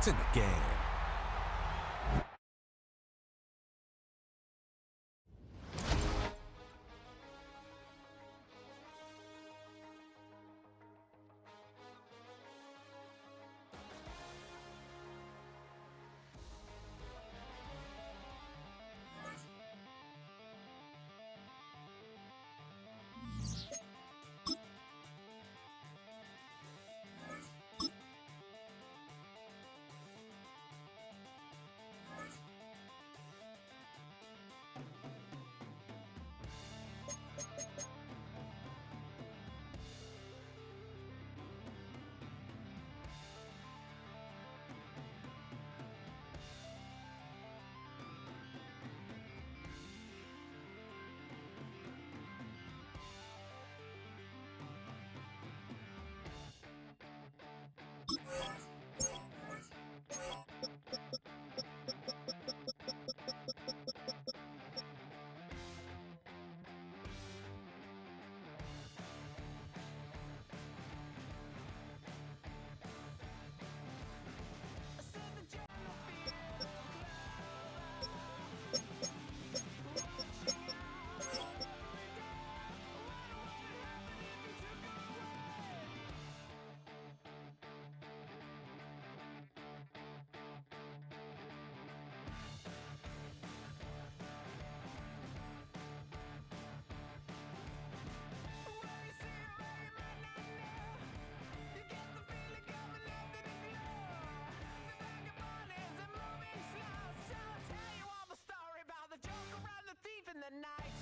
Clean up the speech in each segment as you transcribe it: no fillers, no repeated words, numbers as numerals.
It's in the game. The night.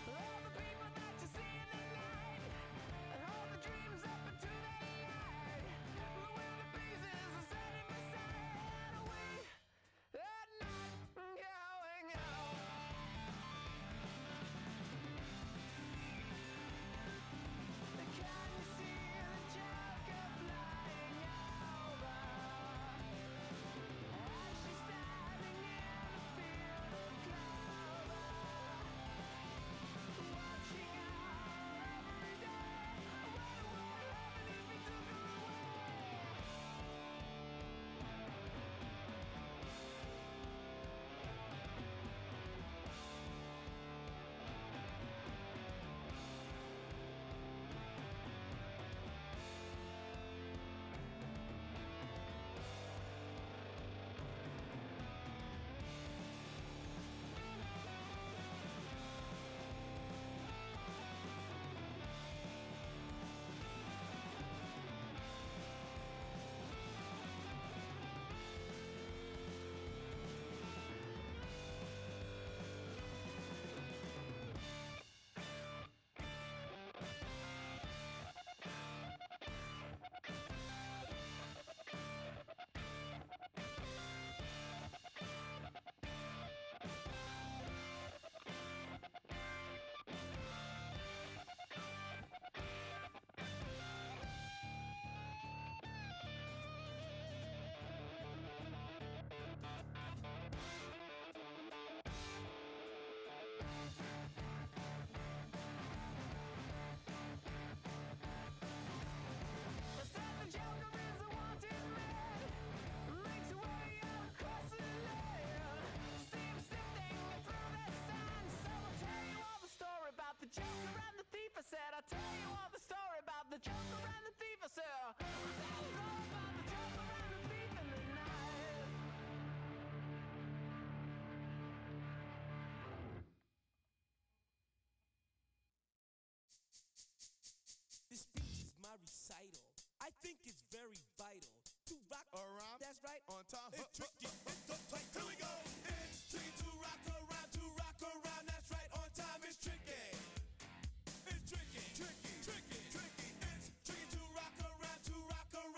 All the people that you see in the night, and all the dreams up into the light, blew into pieces and set him aside. We are not going home. Can you see the Joker flying over? She's standing in a field of clover, watching her every day. What would happen if we took her away? I'll tell you all the story about the Joker and the thief. I said, I'll tell you all about the Joker and the thief in the night. This speech is my recital. I think it's very vital to rock around. That's right, on time. It's tricky. It's the play. Here we go. It's tricky to rock around. To rock around. That's right, on time. It's tricky. It's tricky. Tricky. Tricky. Tricky. It's tricky to rock around. To rock around.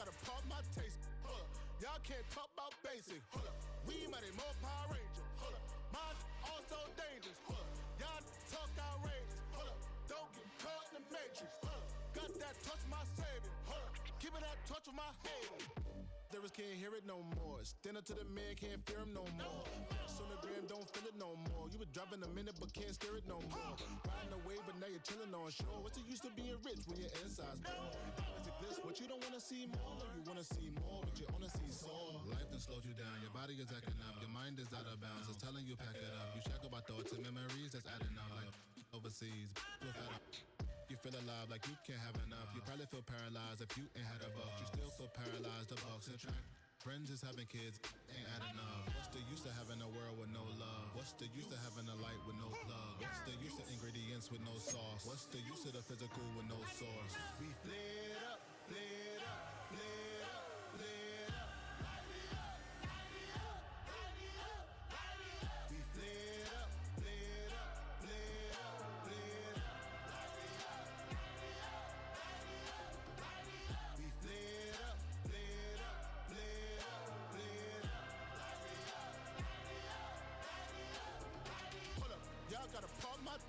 Gotta pump my taste. Hold up. Y'all can't talk about basic. Hold up. We mighty more Power Ranger. Hold up. Mine also dangerous. Hold up. Y'all talk outrageous. Hold up. Don't get caught in the matrix. Hold up. Got that touch my savior. Hold up. Give me that touch with my haters. Lyrics can't hear it no more. Stand up to the man, can't fear him no more. Sonogram don't feel it no more. You were driving a minute but can't steer it no more. Riding away but now you're chilling on shore. What's the use of being rich when your inside's poor? Is it this what you don't wanna see more? You wanna see more but you wanna see sore. Life done slowed you down. Your body is acting up. Your mind is out of bounds. It's telling you pack it up. You shackle by thoughts and memories that's adding up. Like overseas. You feel alive like you can't have enough. You probably feel paralyzed if you ain't had a buck. You still feel paralyzed, the box and track. Friends is having kids, ain't adding up. What's the use of having a world with no love? What's the use of having a light with no plug? What's the use of ingredients with no sauce? What's the use of the physical with no source? We flared up, flared up, flared up, flared up. Light me up, light me up, light me up, light me up. We flared up, flared up, flared up, flared up. Light me up, light me up, light me up, light me up. We flared up, flared up, flared up.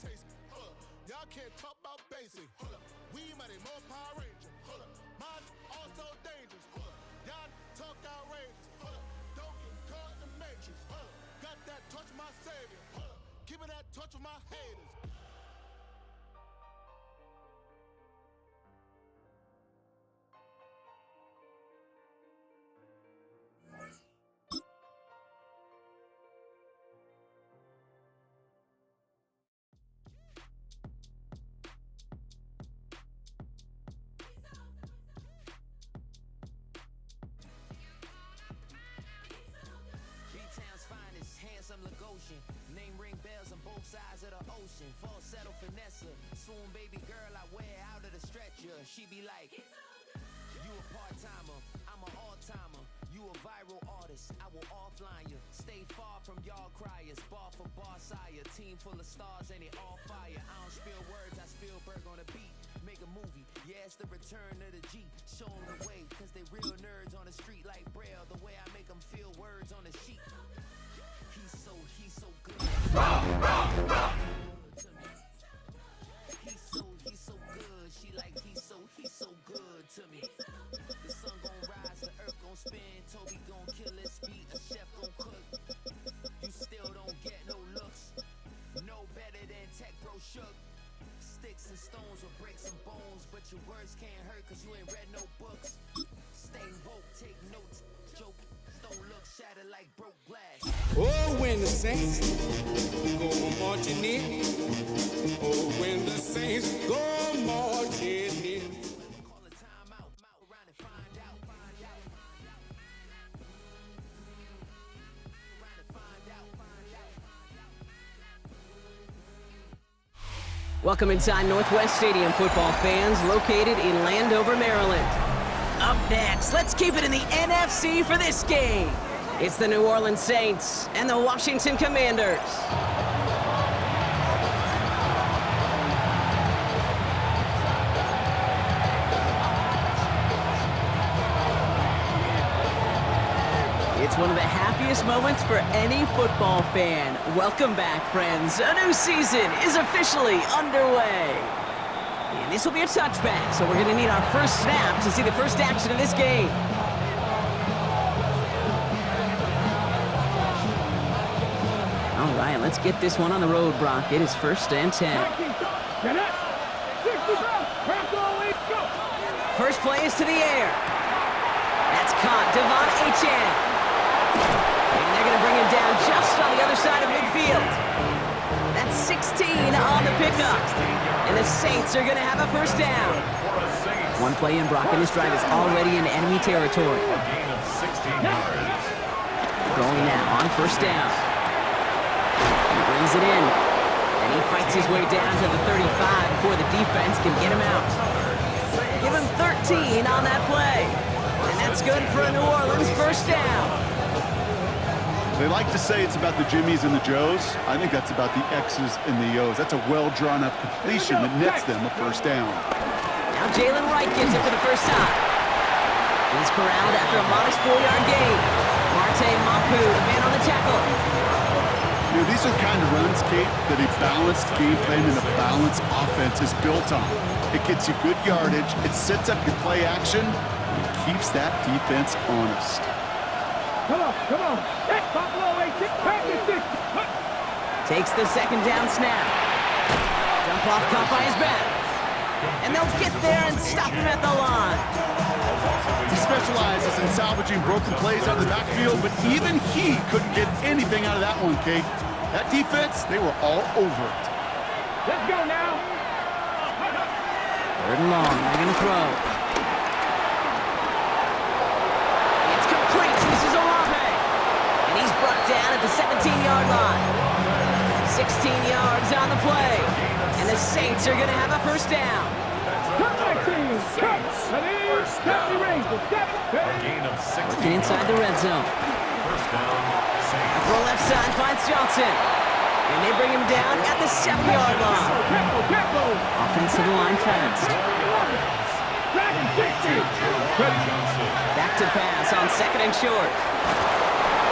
taste. Hold up. Y'all can't talk about basic. Hold up. We mighty more Power Ranger. Hold up. Mine also dangerous. Hold up. Y'all talk outrageous. Hold up. Don't get caught in the matrix. Hold up. Got that touch of my savior. Hold up. Keeping that touch with my haters. B-Town's finest, handsome Lagosian. Name ring bells on both sides of the ocean. Falsetto finesse, swoon baby girl I wear out of the stretcher. She be like, you a part-timer, I'm an all-timer. You a viral artist, I will offline you. Stay far from y'all criers, bar for bar sire. Team full of stars and it all fire. I don't spill words, I Spielberg on a beat. Make a movie, yeah, it's the return of the G. Show 'em the way, cause they real nerds on the street like Braille. The way I make 'em feel words on the sheet. He's so good. He's so good. She like he's so good to me. The sun gon' rise, the earth gon' spin. Toby gon' kill his beat, a chef gon' cook. You still don't get no looks. No better than Tech Bro Shook. Sticks and stones will break some bones, but your words can't hurt cause you ain't read no books. Stay woke, take notes, joke. Don't look shattered like broke glass. Oh, when the saints go marching in. Oh, when the saints go marching in. Call a time out, around and find out. Welcome inside Northwest Stadium, football fans, located in Landover, Maryland. Up next, let's keep it in the NFC for this game. It's the New Orleans Saints and the Washington Commanders. It's one of the happiest moments for any football fan. Welcome back, friends. A new season is officially underway. And this will be a touchback, so we're going to need our first snap to see the first action of this game. All right, let's get this one on the road, Brock. It is 1st and 10. First play is to the air. That's caught. Devon Achane. And they're going to bring him down just on the other side of midfield. That's 16 on the pickup. And the Saints are going to have a first down. One play in, Brock, and this drive is already in enemy territory. Going now on first down. He brings it in. And he fights his way down to the 35 before the defense can get him out. Give him 13 on that play. And that's good for a New Orleans first down. They like to say it's about the Jimmies and the Joes. I think that's about the X's and the O's. That's a well-drawn-up completion that nets them a first down. Now Jalen Wright gets it for the first time. He's corralled after a modest 4-yard gain. Marte Mapu, the man on the tackle. You know, these are the kind of runs, Kate, that a balanced game plan and a balanced offense is built on. It gets you good yardage, it sets up your play action, and it keeps that defense honest. Come on. Hit Buffalo, Takes the second down snap. Jump off caught by his back. And they'll get there and stop him at the line. He specializes in salvaging broken plays out of the backfield, but even he couldn't get anything out of that one, Kate. That defense, they were all over it. Let's go now. 3rd and long, they're going to throw. It's complete. This is Olave. And he's brought down at the 17-yard line. 16 yards on the play. And the Saints are going to have a first down. Working inside the red zone. Throw left side finds Johnson. And they bring him down at the 7-yard line. Offensive line fast. Back to pass on 2nd and short.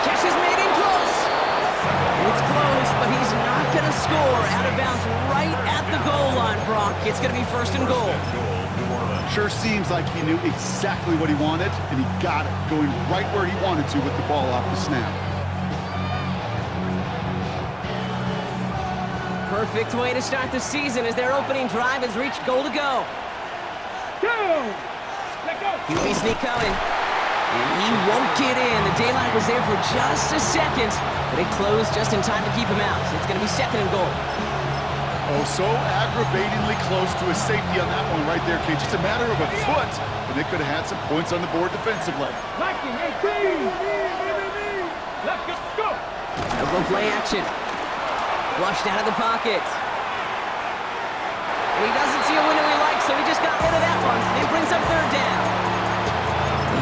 Catch is made in close. And it's close. close, but he's not going to score. Out of bounds right at the goal line, Brock. It's going to be first and goal. Sure seems like he knew exactly what he wanted, and he got it, going right where he wanted to with the ball off the snap. Perfect way to start the season as their opening drive has reached goal to go. QB sneak coming. And he won't get in. The daylight was there for just a second, but it closed just in time to keep him out. So it's going to be second and goal. Oh, so aggravatingly close to a safety on that one right there, Cage. It's a matter of a foot, and they could have had some points on the board defensively. Let's go. They'll go play action. Flushed out of the pocket. And he doesn't see a window he likes, so he just got rid of that one. It brings up third down.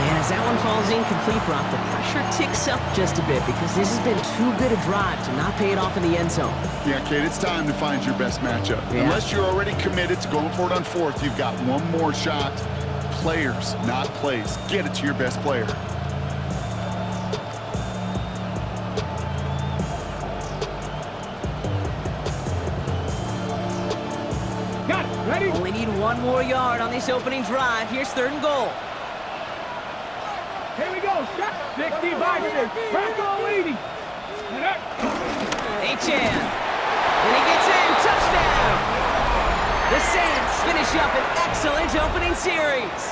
And as that one falls incomplete, Brock, the pressure ticks up just a bit because this has been too good a drive to not pay it off in the end zone. Yeah, Kate, it's time to find your best matchup. Yeah. Unless you're already committed to going for it on fourth, you've got one more shot. Players, not plays. Get it to your best player. Ready? Only need one more yard on this opening drive. Here's third and goal. Here we go. 65 minutes. Bronco leading. H.N. And he gets in. Touchdown. The Saints finish up an excellent opening series.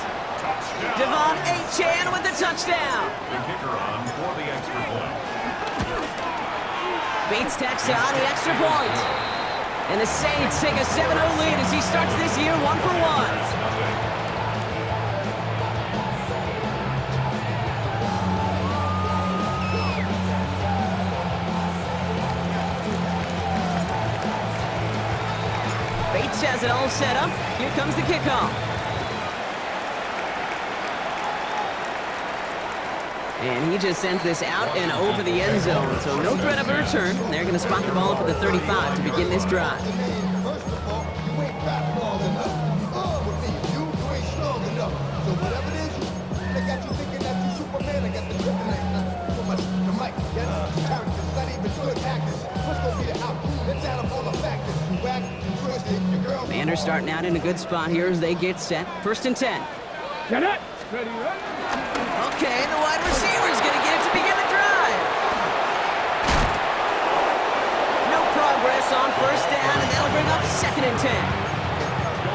Devon H.N. with the touchdown. The kicker on for the extra point. Bates tacks on the extra point. And the Saints take a 7-0 lead as he starts this year 1 for 1. Bates has it all set up. Here comes the kickoff. And he just sends this out and over the end zone. So no threat of a return. They're going to spot the ball up at the 35 to begin this drive. First of all, you ain't rap long enough. With me, you ain't strong enough. So whatever it is, they got you thinking that you Superman. I got the kryptonite. So much the mic, yes? Characters, not even good actors. What's going to be the outcome? Let's add up all the factors. You whack, you twisted, your girl... Commanders starting out in a good spot here as they get set. First and 10. Get it. Ready, ready. Okay, the wide receiver's going to get it to begin the drive. No progress on first down, and that'll bring up second and 10.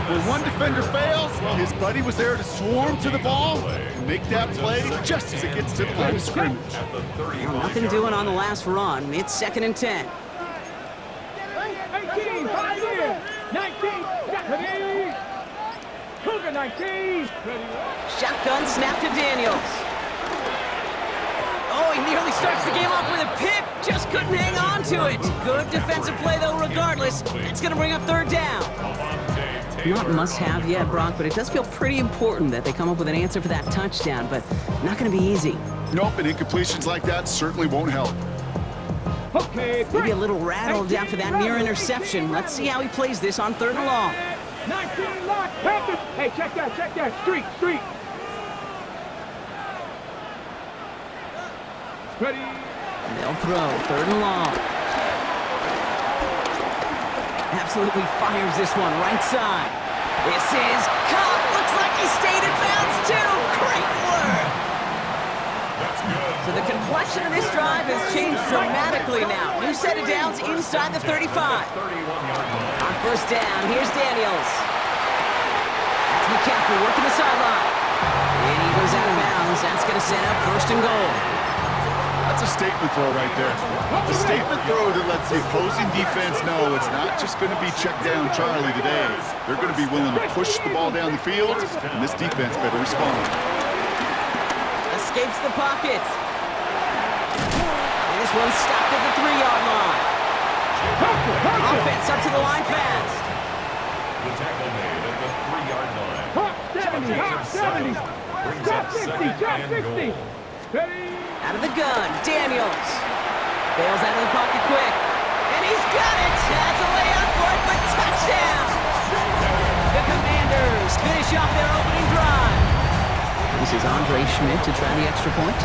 When one defender fails, his buddy was there to swarm to the ball and make that play just as it gets to the line of scrimmage. Well, nothing doing on the last run. It's second and 10. 18, 5 here. 19, ready. Cougar 19. Ready. Shotgun snap to Daniels. Oh, he nearly starts the game off with a pick. Just couldn't hang on to it. Good defensive play, though, regardless. It's going to bring up third down. Not must-have yet, Brock, but it does feel pretty important that they come up with an answer for that touchdown, but not going to be easy. Nope, and incompletions like that certainly won't help. Okay, maybe a little rattled after that near interception. Let's see how he plays this on third and long. 19 lock. Hey, check that. Street. Ready. They'll throw third and long. Absolutely fires this one right side. This is caught. Looks like he stayed in bounds too. Great work. That's good. So the complexion of this drive has changed dramatically now. New set of downs inside the 35. 31-yard line. On first down, here's Daniels. That's McCaffrey working the sideline. And he goes out of bounds. That's going to set up first and goal. That's a statement throw right there. A statement throw that lets the opposing defense know it's not just going to be check down Charlie today. They're going to be willing to push the ball down the field, and this defense better respond. Escapes the pocket. And this one's stopped at the 3-yard line. Offense up to the line fast. The tackle made at the 3-yard line. Hot 70. Brings up second and goal. Ready. Out of the gun, Daniels. Bails out of the pocket quick. And he's got it. That's a layup for it, but touchdown. The Commanders finish off their opening drive. This is Andre Schmidt to try the extra point.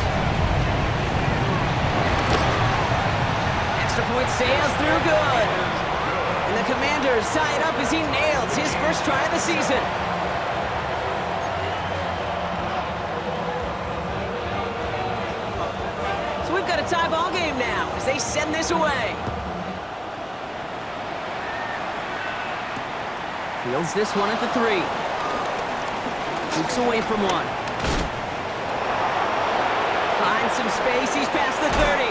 Extra Point sails through good. And the Commanders tie it up as he nails his first try of the season. So we've got a tie ball game now as they send this away. Fields this one at the 3. Jukes away from one. Finds some space. He's past the 30.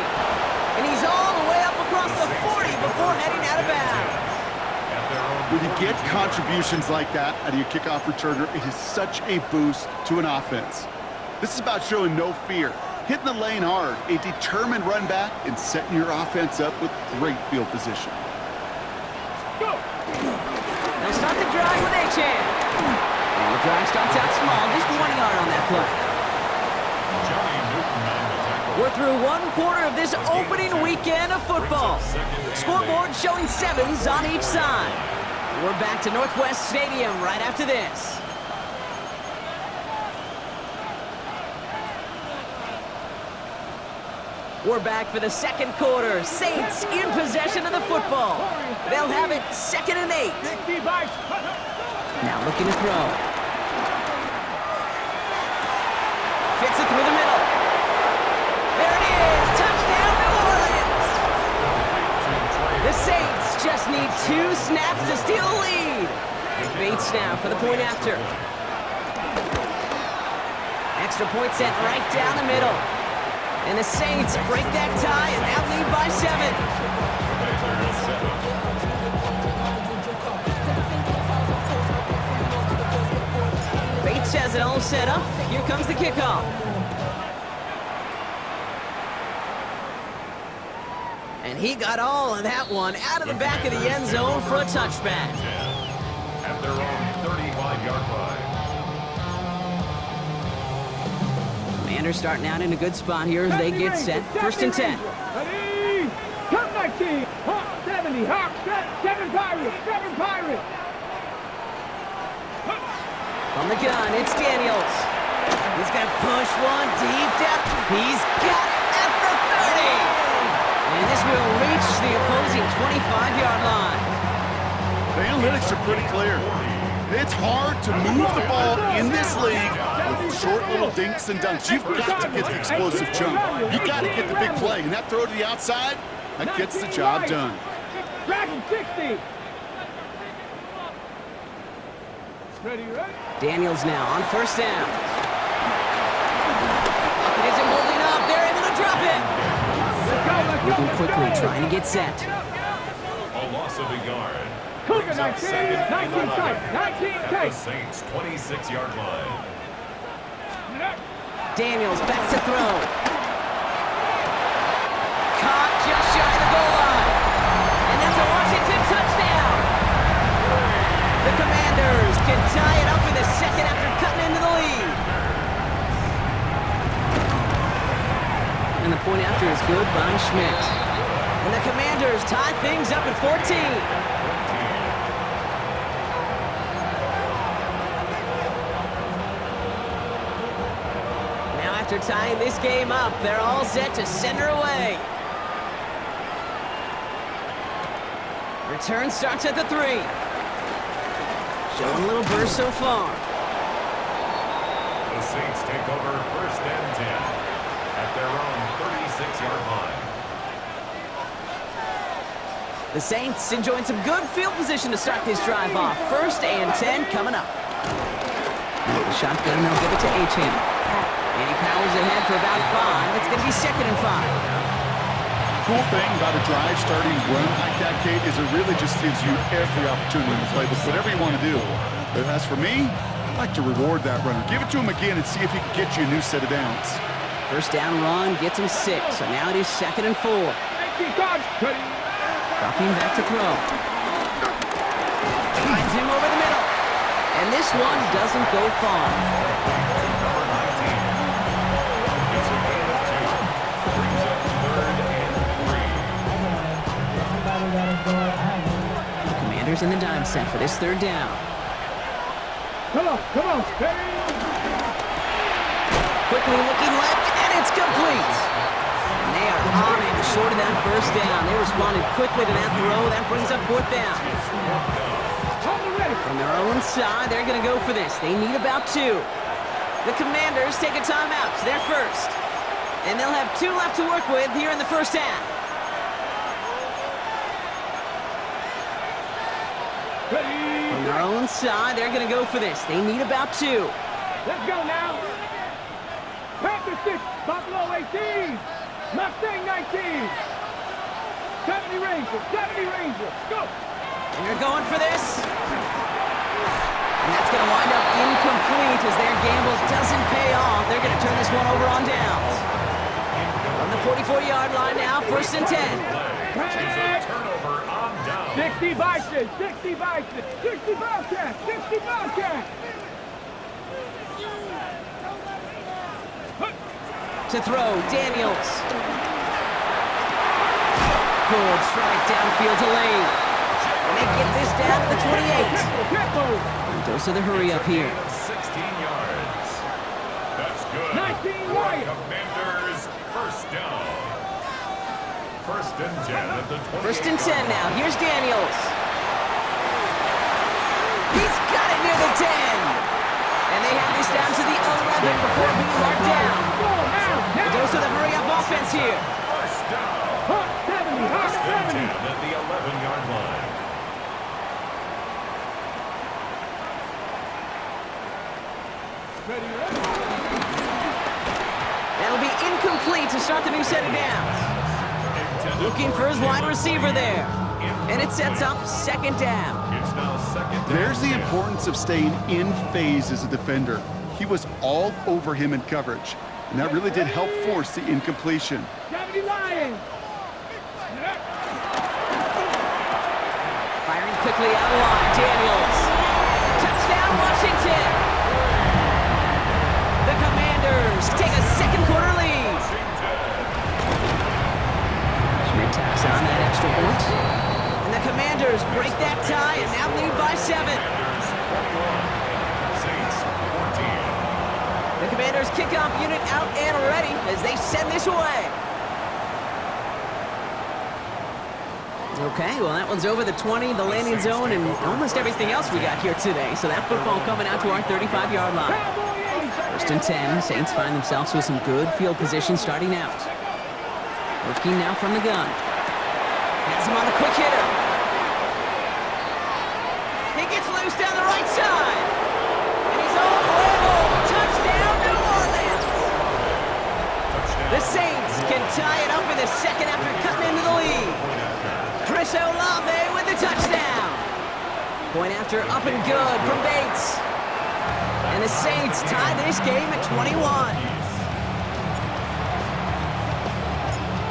And he's all the way up across the 40 before heading out of bounds. When you get contributions like that out of your kickoff returner, it is such a boost to an offense. This is about showing no fear, hitting the lane hard, a determined run back, and setting your offense up with great field position. They'll start the drive with A-Chan. And the drive starts out small, just 1 yard on that play. We're through 1 quarter of this opening weekend of football. Scoreboard showing 7s on each side. We're back to Northwest Stadium right after this. We're back for the second quarter. Saints in possession of the football. They'll have it 2nd and 8. Now looking to throw. Fits it through the middle. There it is. Touchdown, New Orleans. The Saints just need 2 snaps to steal a lead. Bates now for the point after. Extra point set right down the middle. And the Saints break that tie and now lead by 7. Bates has it all set up. Here comes the kickoff. And he got all of that one out of the back of the end zone for a touchback. At their own 35-yard line. Commanders starting out in a good spot here as they get set. 1st and 10. Ready? Come 19. Hawk 70. Hawk 7 Pirates. 7 Pirates. On the gun, it's Daniels. He's going to push one deep down. He's got it at the 30. And this will reach the opposing 25-yard line. The analytics are pretty clear. It's hard to move the ball in this league with short little dinks and dunks. You've got to get the explosive jump. You got to get the big play. And that throw to the outside, that gets the job done. Dragon 60. Ready? Daniels now on 1st down. Pocket isn't holding up. They're able to drop it. Moving quickly, trying to get set. A loss of a yard. Cougar 19 tight. 19 At tight. the Saints' 26-yard line. Daniels back to throw. Caught just shy of the goal line. And that's a Washington touchdown. The Commanders can tie it up in the second after cutting into the lead. And the point after is good by Schmidt. And the Commanders tie things up at 14. After tying this game up, they're all set to send her away. Return starts at the 3. Showing a little burst so far. The Saints take over 1st and 10 at their own 36-yard line. The Saints enjoying some good field position to start this drive off. 1st and 10 coming up. The shotgun, they'll give it to A-Chan. And he powers ahead for about 5. It's going to be 2nd and 5. Cool thing about a drive starting run like that, Kate, is it really just gives you every opportunity to play with whatever you want to do. But as for me, I like to reward that runner. Give it to him again and see if he can get you a new set of downs. 1st down run gets him 6. So now it is 2nd and 4. Dropping back to throw. Finds him over the middle. And this one doesn't go far. The Commanders in the dime set for this 3rd down. Come on. Quickly looking left, and it's complete. And they are on and short of that first down. They responded quickly to that throw. That brings up fourth down. From their own side, they're going to go for this. They need about 2. The Commanders take a timeout. It's their first. And they'll have 2 left to work with here in the first half. From their own side, they're going to go for this. They need about 2. Let's go now. Panther 6, Buffalo 18, Mustang 19. 70 Rangers, go! And they're going for this. And that's going to wind up incomplete as their gamble doesn't pay off. They're going to turn this one over on downs. From the 44-yard line now, first and 10. Turnover on down. 60 Bison, 60 Bison, 60 Bobcats, 60 Bobcats. To throw, Daniels. Good strike downfield to Lane. And they get this down to the 28. Those are the hurry up here. 16 yards. That's good. 19 Wyatt. Commanders, first down. First and 10 at the 20. First and 10 now. Here's Daniels. He's got it near the 10. And they have this down to the 11 before being marked down. Those are the hurry-up offense here. First down. First and 10 at the 11-yard line. That'll be incomplete to start the new set of downs. Looking for his wide receiver there. And it sets up second down. It's now second down. There's the importance of staying in phase as a defender. He was all over him in coverage, and that really did help force the incompletion. 70 Lions. Firing quickly out of line, Daniels. Touchdown, Washington. The Commanders take a second quarter lead. Schmidt tacks on that extra point. And the Commanders break that tie and now lead by 7. The Commanders kickoff unit out and ready as they send this away. Okay, well that one's over the 20, the landing zone, and almost everything else we got here today. So that football coming out to our 35-yard line. First and 10, Saints find themselves with some good field position starting out. Working now from the gun. Has him on the quick hitter. He gets loose down the right side. And he's all over. Touchdown, New Orleans. The Saints can tie it up in the second after cutting into the lead. Chris Olave with the touchdown. Point after up and good from Bates. And the Saints tie this game at 21.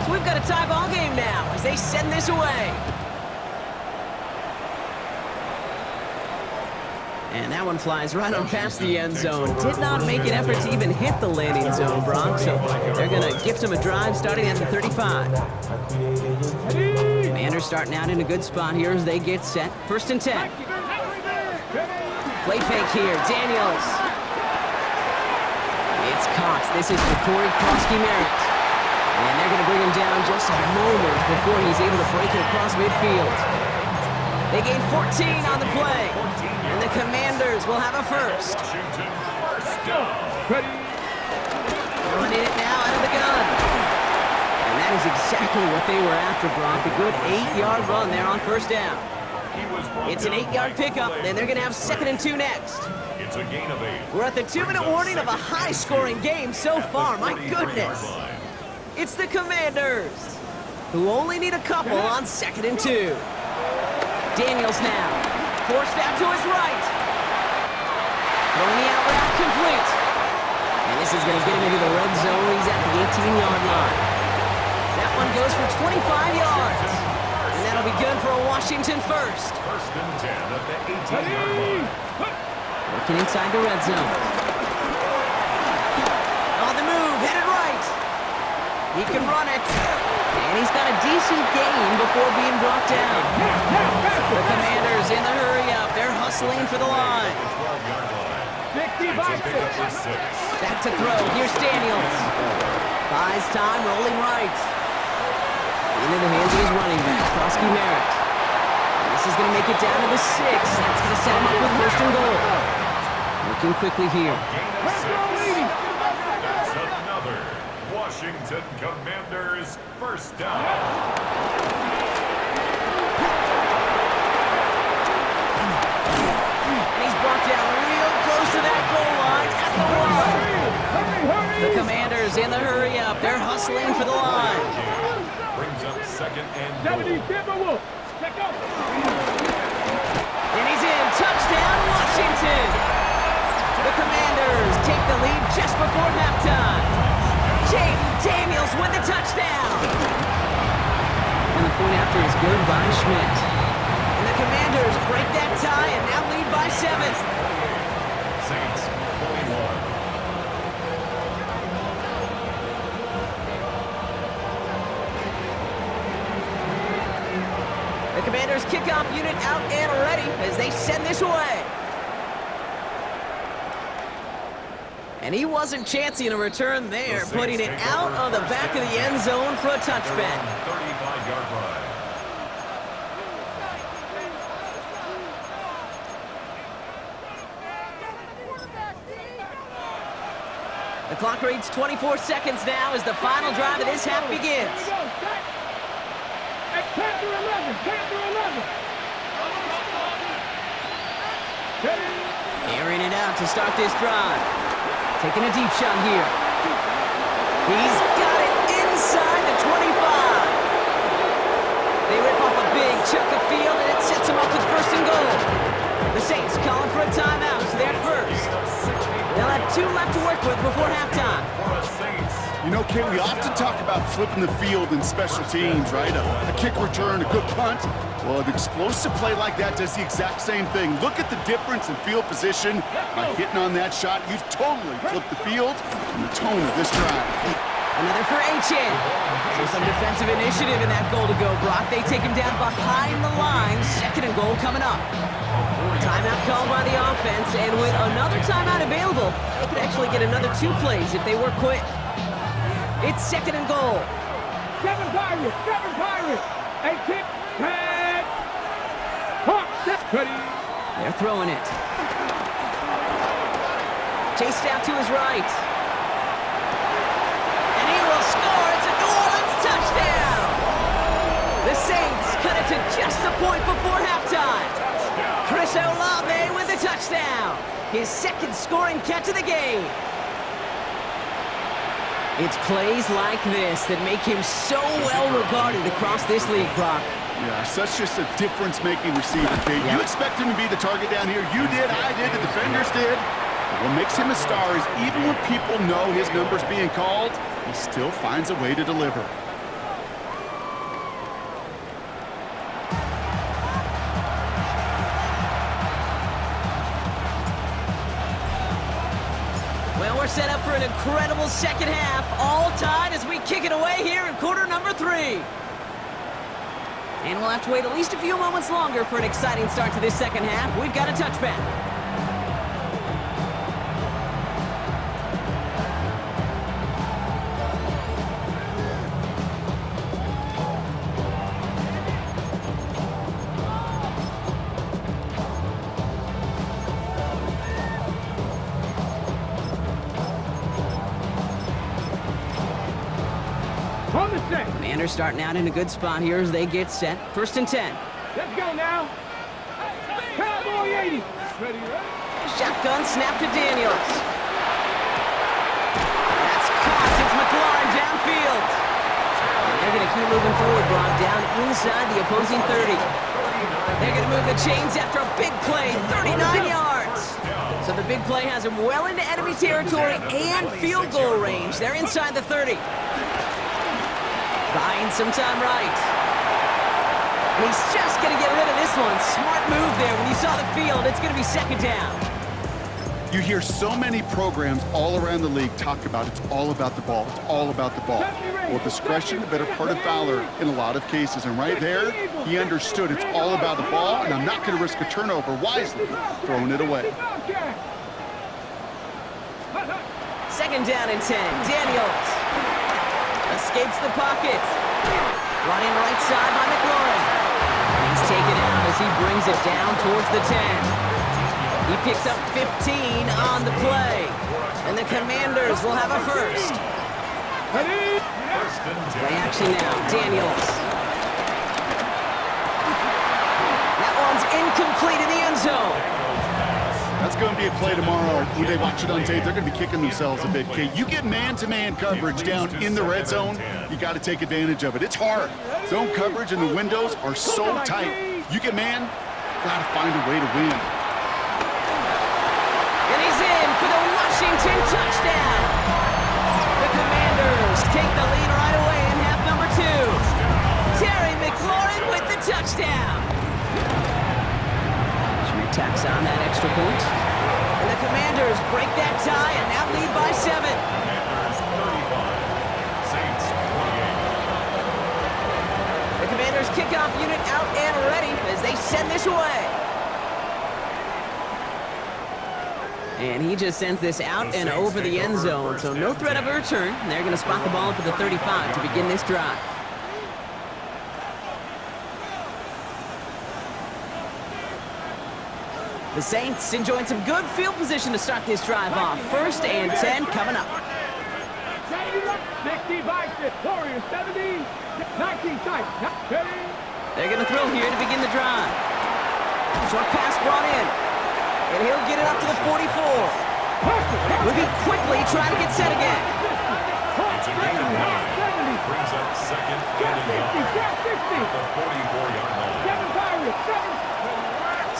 So we've got a tie ball game now as they send this away. And that one flies right on past the end zone. Did not make an effort to even hit the landing zone, Brock. So they're going to gift him a drive starting at the 35. Commanders starting out in a good spot here as they get set. First and 10. Play fake here, Daniels. It's caught. This is for Corey Krosky-Merritt. And they're going to bring him down just a moment before he's able to break it across midfield. They gain 14 on the play. And the Commanders will have a first. Throwing it now out of the gun. And that is exactly what they were after, Brock. A good 8-yard run there on first down. It's an 8-yard pickup, and they're going to have second and 2 next. It's a gain of 8. We're at the 2-minute warning of a high-scoring game so far. My goodness. It's the Commanders, who only need a couple on second and 2. Daniels now, forced out to his right. Throwing the out route complete. And this is going to get him into the red zone. He's at the 18-yard line. That one goes for 25 yards. And that'll be good for a Washington first. First and 10 at the 18-yard line. Working inside the red zone. On the move, headed right. He can run it. And he's got a decent gain before being brought down. The Commanders in the hurry-up. They're hustling for the line. Back to throw. Here's Daniels. Buys time, rolling right. Into the hands of his running back, Krosky Merritt. And this is going to make it down to the 6. That's going to set him up with first and goal. Working quickly here. That's another Washington Commanders first down. And he's brought down real close to that goal line at the 1. The Commanders in the hurry up. They're hustling for the line. Brings up second and goal. And he's in. Touchdown, Washington. The Commanders take the lead just before halftime. Jaden Daniels with the touchdown. And the point after is good by Schmidt. And the Commanders break that tie and now lead by 7. Saints 21. The Commanders kickoff unit out and ready as they send this away. And he wasn't chancing a return there, putting it out on the back of the end zone for a touchback. 35-yard line. The clock reads 24 seconds now as the final drive of this half begins. Airing it out to start this drive. Taking a deep shot here. He's got it inside the 25. They rip off a big chunk of field, and it sets them up with first and goal. The Saints calling for a timeout, so they're first. They'll have 2 left to work with before halftime. You know, Kate, we often talk about flipping the field in special teams, right? A kick return, a good punt. Well, an explosive play like that does the exact same thing. Look at the difference in field position. By hitting on that shot, you've totally flipped the field and the tone of this drive. Another for Achane. So some defensive initiative in that goal to go, Brock. They take him down behind the line. Second and goal coming up. Timeout called by the offense, and with another timeout available, they could actually get another 2 plays if they work quick. It's second and goal. 7 Pirates, 7 Pirates. 18, 10. Hawks, they're throwing it. Chased out to his right. And he will score. It's a New Orleans touchdown. The Saints cut it to just a point before halftime. Chris Olave with the touchdown. His second scoring catch of the game. It's plays like this that make him so well regarded across this league, Brock. Yeah, such just a difference-making receiver, Kate. You expect him to be the target down here. You did, I did, the defenders did. But what makes him a star is even when people know his number's being called, he still finds a way to deliver. Well, we're set up for an incredible second half, all tied as we kick it away here in quarter number 3. And we'll have to wait at least a few moments longer for an exciting start to this second half. We've got a touchback. Commanders starting out in a good spot here as they get set. First and 10. Let's go now. Cowboy 80. Ready, Shotgun snap to Daniels. That's caught. It's McLaurin downfield. And they're going to keep moving forward, Brock, down inside the opposing 30. They're going to move the chains after a big play, 39 yards. So the big play has them well into enemy territory and field goal range. They're inside the 30. Buying some time right. And he's just going to get rid of this one. Smart move there. When you saw the field, it's going to be second down. You hear so many programs all around the league talk about it's all about the ball. It's all about the ball. Well, discretion, the better part of valor in a lot of cases. And right there, he understood it's all about the ball, and I'm not going to risk a turnover wisely, throwing it away. Second down and 10. Daniels escapes the pocket. Brought in right side by McLaurin. And he's taken out as he brings it down towards the 10. He picks up 15 on the play. And the Commanders will have a first. Play action now. Daniels. That one's incomplete in the end zone. That's going to be a play tomorrow. When they watch it on tape, they're going to be kicking themselves a bit, Kate. You get man-to-man coverage down in the red zone, you got to take advantage of it. It's hard. Zone coverage and the windows are so tight. You get man, got to find a way to win. And he's in for the Washington touchdown. The Commanders take the lead right away in half number 2. Terry McLaurin with the touchdown. Schmidt tacks on that extra point. And the Commanders break that tie and now lead by 7. Commanders 35, Saints 28. The Commanders kickoff unit out and ready as they send this away. And he just sends this out and over the end zone, so no threat of a return. They're going to spot the ball up at the 35 to begin this drive. The Saints enjoying some good field position to start this drive off. 1st and 10 coming up. 60 Vikings, Warriors 70, 19 tight. They're going to throw here to begin the drive. Short pass brought in. And he'll get it up to the 44. Moving quickly, trying to get set again. It's a gain of 9. Brings up 2nd and a yard. At the 44-yard line.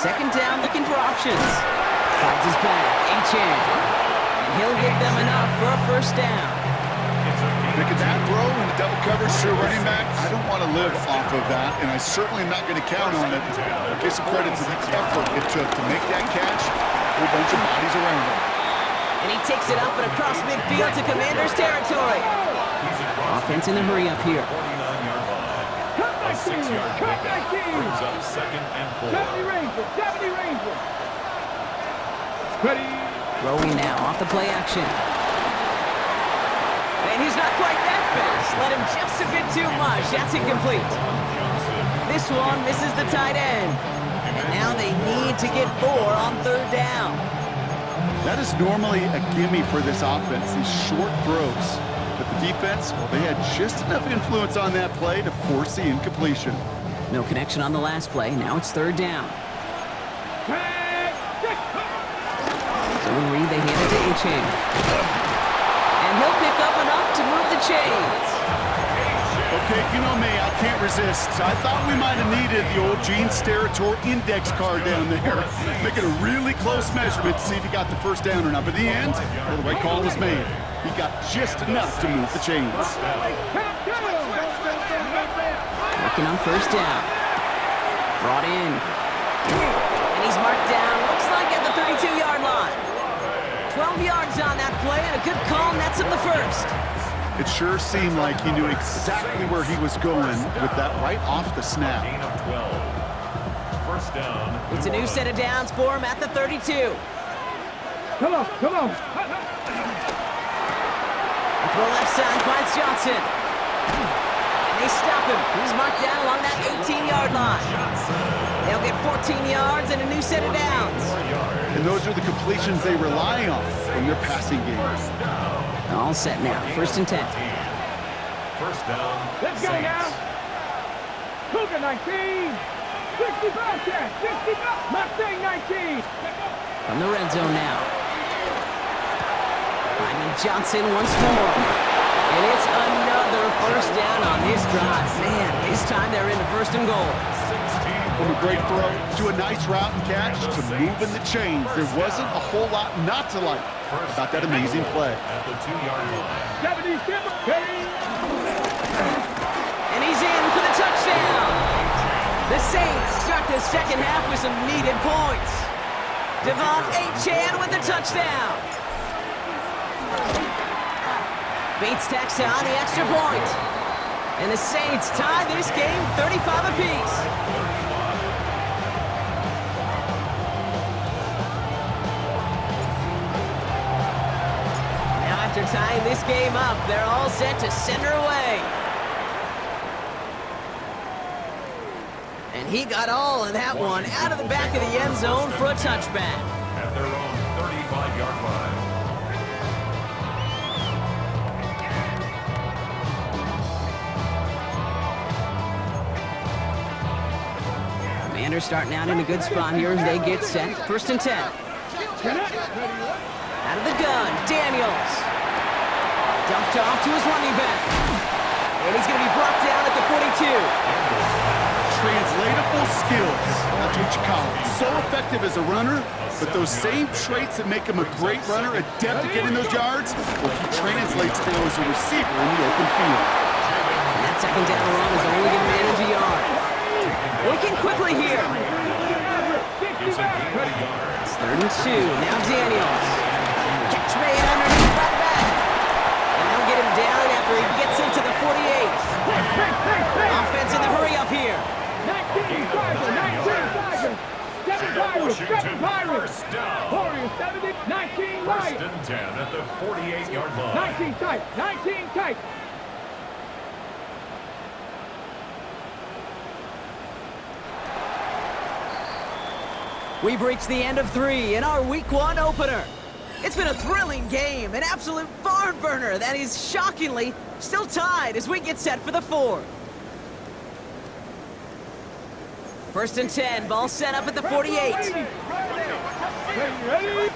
2nd down, looking for options. Finds his back, Achane. And he'll get them enough for a 1st down. Look at that throw in the double coverage to a running back. I don't want to live off of that, and I certainly am not going to count on it. But give some credit to the effort it took to make that catch. A whole bunch of bodies around him. And he takes it up and across midfield to Commanders territory. Offense in the hurry up here. 49-yard line. A 6-yard pickup brings up 2nd and 4. 70 Rangers. Ready. Throwing now off the play action. And he's not quite that fast. Let him just a bit too much. That's incomplete. This one misses the tight end. And now they need to get 4 on 3rd down. That is normally a gimme for this offense, these short throws. But the defense, well, they had just enough influence on that play to force the incompletion. No connection on the last play. Now it's 3rd down. Zone read, they hand it to Achane. And he'll pick up enough to move the chains. Okay, you know me, I can't resist. I thought we might have needed the old Gene Steratore index card down there. Make it a really close measurement to see if he got the 1st down or not. But in the end, well, the right call was made. He got just enough to move the chains. Working on 1st down. Brought in. And he's marked down, looks like at the 32-yard line. 12 yards on that play, and a good call nets him the 1st. It sure seemed like he knew exactly where he was going with that right off the snap. Gain of 12. 1st down. It's a new set of downs for him at the 32. Come on. Throw left side finds Johnson. And they stop him. He's marked down along that 18-yard line. They'll get 14 yards and a new set of downs. And those are the completions they rely on from their passing game. All set now. 1st and 10. 1st down. Let's go now. Cougar 19. 65 catch. 65. Mustang 19. From the red zone now. Finding Johnson once more. And it's another 1st down on this drive. Man, this time they're in the 1st and goal. From a great throw to a nice route and catch to moving the chains. There wasn't a whole lot not to like about that amazing play. At the 2-yard line. 70 And he's in for the touchdown. The Saints start the 2nd half with some needed points. Devon Achane with the touchdown. Bates tacks on the extra point. And the Saints tie this game 35 apiece. Now after tying this game up, they're all set to send her away. And he got all of that one out of the back of the end zone for a touchback. At their own 35-yard line. Commanders starting out in a good spot here as they get set. 1st and 10. Out of the gun, Daniels. Dumped off to his running back. And he's going to be brought down at the 42. Translatable skills. That's what you call it. So effective as a runner, but those same traits that make him a great runner, adept at getting those yards, well, he translates now as a receiver in the open field. And that 2nd down run is only going to manage a yard. Working quickly here. It's a gain of a yard. It's 3rd and 2. Now Daniels. Catch made underneath right back. And they'll get him down after he gets into the 48. Offense in the hurry up here. 19 Tigers, 19 Tigers. 7 Pirates, 7 Pirates. First down. Warriors 70, 19 First Lions. and 10 at the 48-yard line. 19 Tigers, 19 Tigers. We've reached the end of 3 in our Week 1 opener. It's been a thrilling game, an absolute barn burner that is shockingly still tied as we get set for the 4th. 1st and 10, ball set up at the 48. Ready?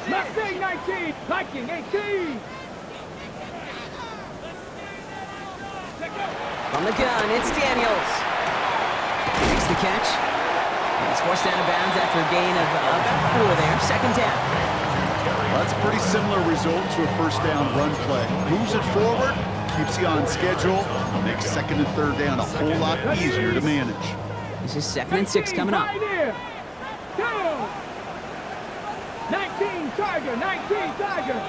Mustang 19, Viking 18. From the gun, it's Daniels. Makes the catch. And he's forced out of bounds after a gain of about 4 there. 2nd down. Well, that's a pretty similar result to a 1st down run play. Moves it forward, keeps you on schedule, makes 2nd and 3rd down a whole lot easier to manage. This is 2nd and 6 coming up. Right here. Go. 19 Tiger, 19 Tiger.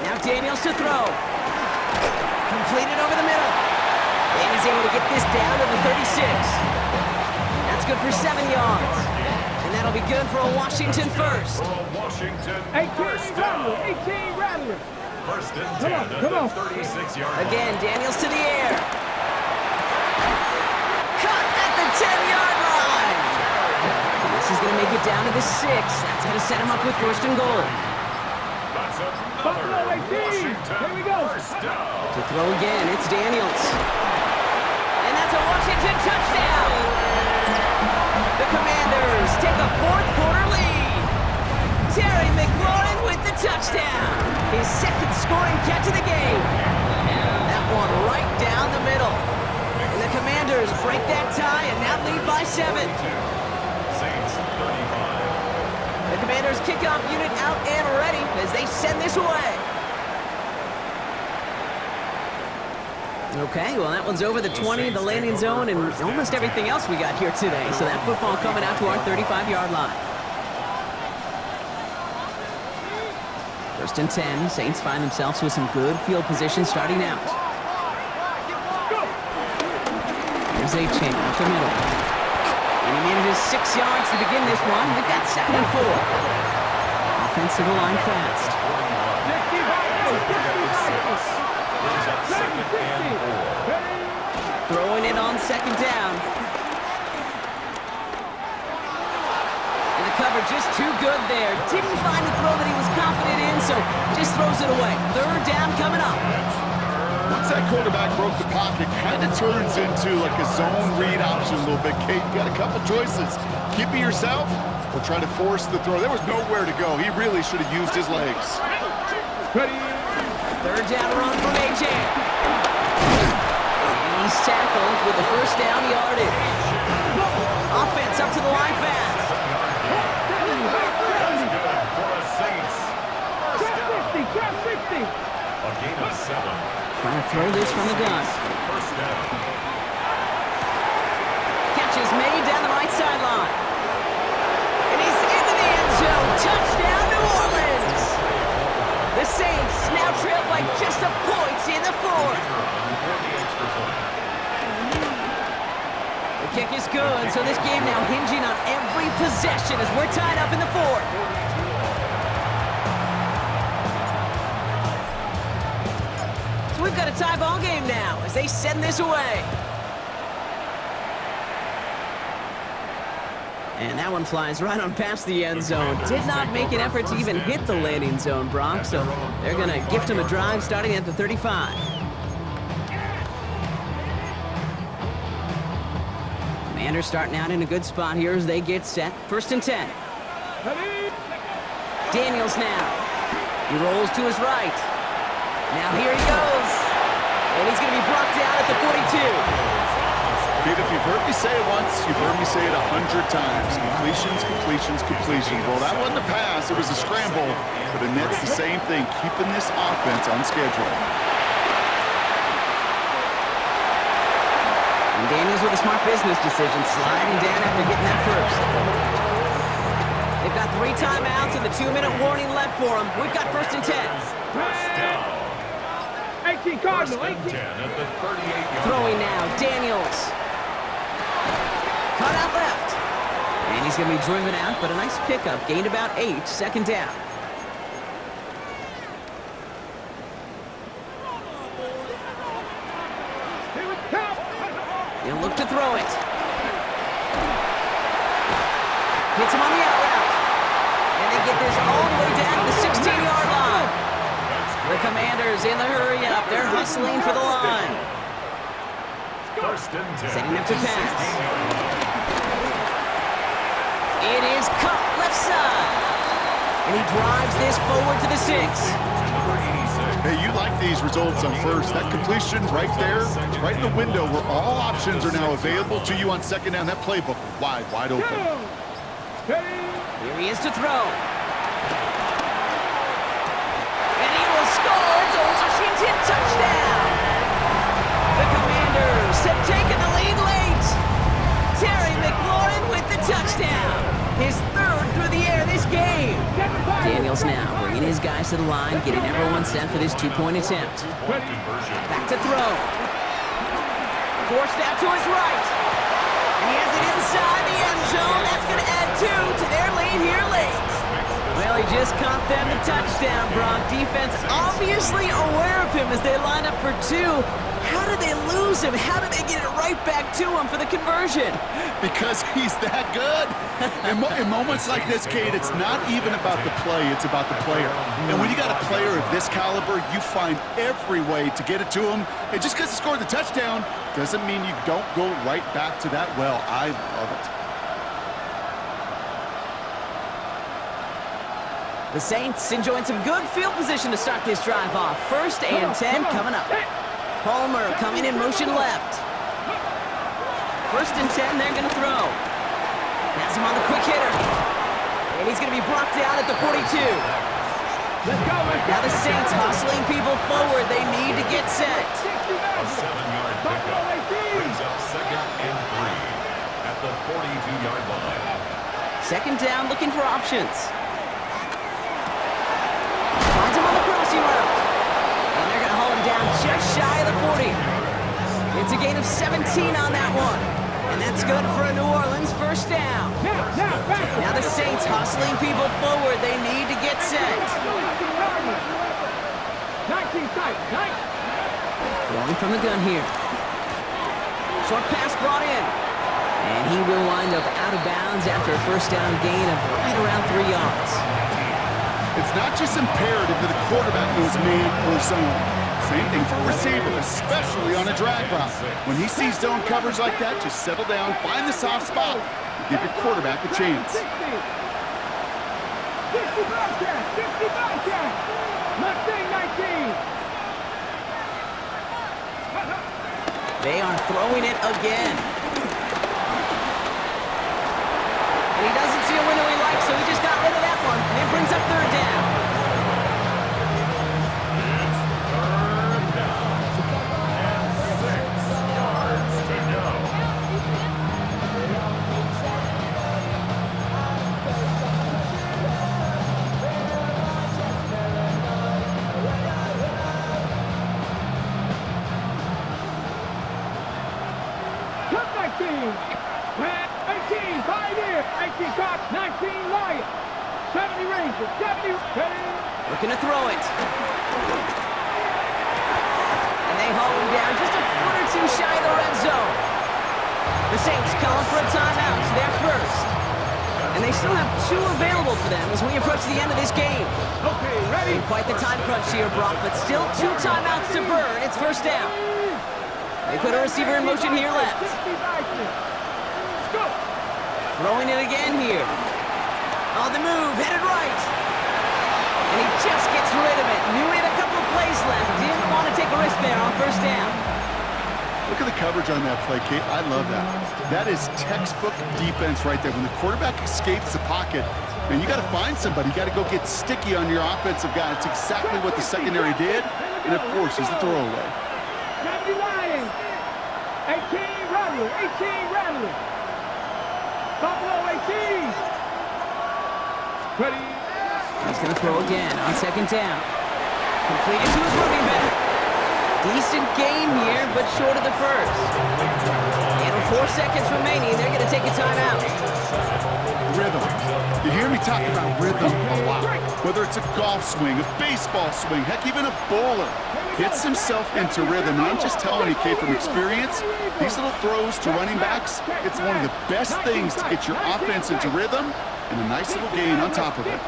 Now Daniels to throw. Completed over the middle. And he's able to get this down to the 36. That's good for 7 yards. And that'll be good for a Washington first. For a Washington 18 first down. Rattler, 18 Rattler. First and 10 at the 36-yard line. Again, Daniels to the air. Cut at the 10-yard line. And this is going to make it down to the 6. That's going to set him up with 1st and goal. That's Buffalo another 18. Washington Here we go. first down. To throw again, it's Daniels. And that's a Washington touchdown. The Commanders take a 4th quarter lead. Terry McLaurin with the touchdown. His 2nd scoring catch of the game. That one right down the middle. And the Commanders break that tie and now lead by 7. Saints 35. The Commanders kickoff unit out and ready as they send this away. Okay, well that one's over the 20, the landing zone, and almost everything else we got here today. So that football coming out to our 35-yard line. 1st and 10, Saints find themselves with some good field position starting out. Here's A-Chain up the middle. And he manages 6 yards to begin this one. We've got 2nd and 4. Offensive line fast. Throwing it on 2nd down. And the cover just too good there. Didn't find the throw that he was confident in, so just throws it away. 3rd down coming up. Once that quarterback broke the pocket, kind of turns into like a zone read option a little bit. Kate, you got a couple choices. Keep it yourself or try to force the throw. There was nowhere to go. He really should have used his legs. 3rd down run from A.J. And he's tackled with the 1st down yardage. Offense up to the line fast. A gain of 7. Trying to throw this from the gun. First down. Catch is made down the right sideline. And he's into the end zone. Touchdown, New Orleans. The Saints now trail by just a point in the 4th. The kick is good, so this game now hinging on every possession as we're tied up in the 4th. So we've got a a tie ball game now as they send this away. And that one flies right on past the end zone. Did not make an effort to even hit the landing zone, Brock, so they're going to gift him a drive starting at the 35. Commanders starting out in a good spot here as they get set. 1st and 10. Daniels now. He rolls to his right. Now here he goes. And he's going to be brought down at the 42. Pete, if you've heard me say it once, you've heard me say it 100 times. Completions, completions, completions. Well, that wasn't a pass. It was a scramble. But the Nets, the same thing, keeping this offense on schedule. And Daniels with a smart business decision, sliding down after getting that first. They've got 3 timeouts and the 2-minute warning left for them. We've got 1st and 10. First down. 18 Cardinal, 1st and 10 at the 38-yard Throwing line. now, Daniels. Cut out left. And he's going to be driven out, but a nice pickup. Gained about 8, 2nd down. He'll look to throw it. Hits him on the out route. And they get this all the way down to the 16-yard line. The Commanders in the hurry up. They're hustling for the line. 1st and 10. Setting up to pass. It is cut left side. And he drives this forward to the 6. Number 86. Hey, you like these results on first. That completion right there, right in the window where all options are now available to you on 2nd down. That playbook wide open. Here he is to throw. And he will score. It's a Washington touchdown. The Commanders have taken the lead late. Terry McLaurin with the touchdown. His 3rd through the air this game. Daniels now bringing his guys to the line, getting everyone set for this 2-point attempt. Back to throw. Forced out to his right. And he has it inside the end zone. That's going to add 2 to their lead here late. Well, he just caught them the touchdown, Brock. Defense obviously aware of him as they line up for 2. How did they lose him? How did they get it right back to him for the conversion? Because he's that good. In moments like this, Kate, it's not even about the play, it's about the player. And when you got a player of this caliber, you find every way to get it to him. And just because he scored the touchdown doesn't mean you don't go right back to that well. I love it. The Saints enjoying some good field position to start this drive off. 1st and 10 coming up. Palmer coming in motion left. 1st and 10, they're going to throw. Pass him on the quick hitter. And he's going to be brought down at the 42. Now the Saints hustling people forward. They need to get set. A 7-yard pickup brings up 2nd and 3 at the 42-yard line. 2nd down, looking for options. Finds him on the crossing route. And they're going to haul him down just shy of the 40. It's a gain of 17 on that one. And that's good for a New Orleans 1st down. Now the Saints hustling people forward. They need to get set. Throwing from the gun here. Short pass brought in. And he will wind up out of bounds after a 1st down gain of right around 3 yards. It's not just imperative that the quarterback knows man or zone. Same thing for a receiver, especially on a drag route. When he sees zone coverage like that, just settle down, find the soft spot, and give your quarterback a chance. 60 Bobcat! Mustang 19! They are throwing it again. And he doesn't see a window he likes, so he just got rid of that one. And it brings up 3rd down. Looking to throw it. And they they haul him down just a foot or two shy of the red zone. The Saints calling for a timeout. It's their first. And they still have 2 available for them as we approach the end of this game. Okay, ready? Quite the time crunch here, Brock, but still 2 timeouts to burn. It's first down. They put a receiver in motion here left. Throwing it again here. On the move, headed right. And he just gets rid of it. Knew he had a couple of plays left. Didn't want to take a risk there on first down. Look at the coverage on that play, Kate. I love that. That is textbook defense right there. When the quarterback escapes the pocket, man, you got to find somebody. You got to go get sticky on your offensive guy. It's exactly what the secondary did, and it forces the throwaway. 70 Lions. 18 Rattler. 18 Rattler. Buffalo 18. Ready. He's going to throw again on second down. Completed to his running back. Decent game here, but short of the first. And with 4 seconds remaining, they're going to take a timeout. Rhythm. You hear me talk about rhythm a lot. Whether it's a golf swing, a baseball swing, heck, even a bowler gets himself into rhythm. And I'm just telling you, Kate, from experience, these little throws to running backs, it's one of the best things to get your offense into rhythm and a nice little gain on top of it.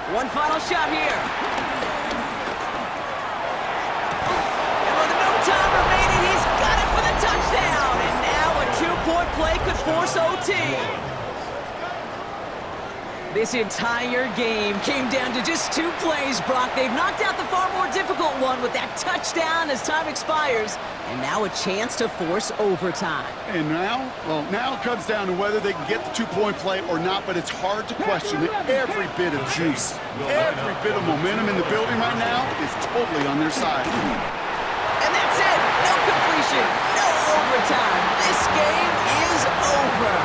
One final shot here. Time remaining, he's got it for the touchdown, and now a 2-point play could force OT. This entire game came down to just 2 plays, Brock. They've knocked out the far more difficult one with that touchdown as time expires, and now a chance to force overtime. And now it comes down to whether they can get the 2-point play or not, but it's hard to question that every bit of juice, every bit of momentum in the building right now is totally on their side. And that's it. No completion, no overtime. This game is over.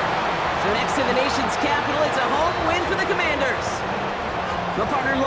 So next to the nation's capital, it's a home win for the Commanders. The partner